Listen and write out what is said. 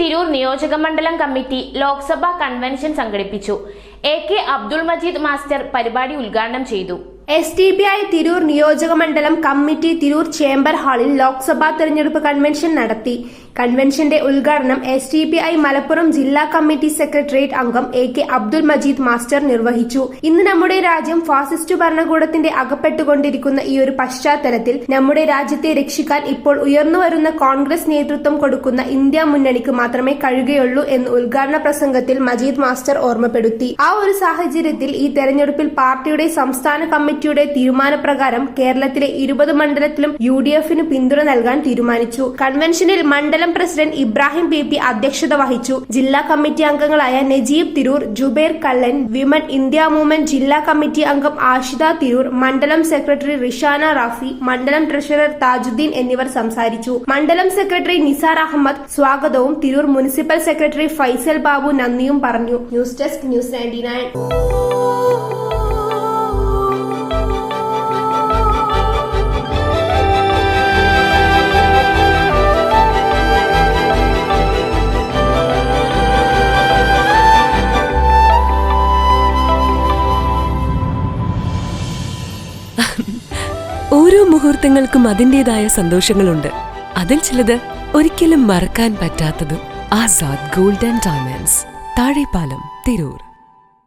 തിരൂർ നിയോജകമണ്ഡലം committee Lok Sabha convention സംഘടിപ്പിച്ചു. AK Abdul Majeed master പരിപാടി ഉദ്ഘാടനം ചെയ്തു. SDPI തിരൂർ നിയോജകമണ്ഡലം കമ്മിറ്റി തിരൂർ ചേംബർ ഹാളിൽ ലോക്സഭാ തെരഞ്ഞെടുപ്പ് കൺവെൻഷൻ നടത്തി. കൺവെൻഷന്റെ ഉദ്ഘാടനം SDPI മലപ്പുറം ജില്ലാ കമ്മിറ്റി സെക്രട്ടേറിയറ്റ് അംഗം AK അബ്ദുൾ മജീദ് മാസ്റ്റർ നിർവഹിച്ചു. ഇന്ന് നമ്മുടെ രാജ്യം ഫാസിസ്റ്റ് ഭരണകൂടത്തിന്റെ അകപ്പെട്ടുകൊണ്ടിരിക്കുന്ന ഈ ഒരു പശ്ചാത്തലത്തിൽ നമ്മുടെ രാജ്യത്തെ രക്ഷിക്കാൻ ഇപ്പോൾ ഉയർന്നുവരുന്ന കോൺഗ്രസ് നേതൃത്വം കൊടുക്കുന്ന ഇന്ത്യ മുന്നണിക്ക് മാത്രമേ കഴിയുകയുള്ളൂ എന്ന് ഉദ്ഘാടന പ്രസംഗത്തിൽ മജീദ് മാസ്റ്റർ ഓർമ്മപ്പെടുത്തി. ആ ഒരു സാഹചര്യത്തിൽ ഈ തെരഞ്ഞെടുപ്പിൽ പാർട്ടിയുടെ സംസ്ഥാന കമ്മിറ്റിയുടെ തീരുമാനപ്രകാരം കേരളത്തിലെ 20 മണ്ഡലത്തിലും UDFന് പിന്തുണ നൽകാൻ തീരുമാനിച്ചു. കൺവെൻഷനിൽ മണ്ഡലം പ്രസിഡന്റ് ഇബ്രാഹിം PP അധ്യക്ഷത വഹിച്ചു. ജില്ലാ കമ്മിറ്റി അംഗങ്ങളായ നജീബ് തിരൂർ, ജുബൈർ കള്ളൻ, വിമൻ ഇന്ത്യ മൂവ്മെന്റ് ജില്ലാ കമ്മിറ്റി അംഗം ആഷിദ തിരൂർ, മണ്ഡലം സെക്രട്ടറി റിഷാന റാഫി, മണ്ഡലം ട്രഷറർ താജുദ്ദീൻ എന്നിവർ സംസാരിച്ചു. മണ്ഡലം സെക്രട്ടറി നിസാർ അഹമ്മദ് സ്വാഗതവും തിരൂർ മുനിസിപ്പൽ സെക്രട്ടറി ഫൈസൽ ബാബു നന്ദിയും പറഞ്ഞു. News desk news 99. ഓരോ മുഹൂർത്തങ്ങൾക്കും അതിൻ്റെതായ സന്തോഷങ്ങളുണ്ട്. അതിൽ ചിലത് ഒരിക്കലും മറക്കാൻ പറ്റാത്തതും. Azad gold and diamonds, Thazhepalam, Tirur.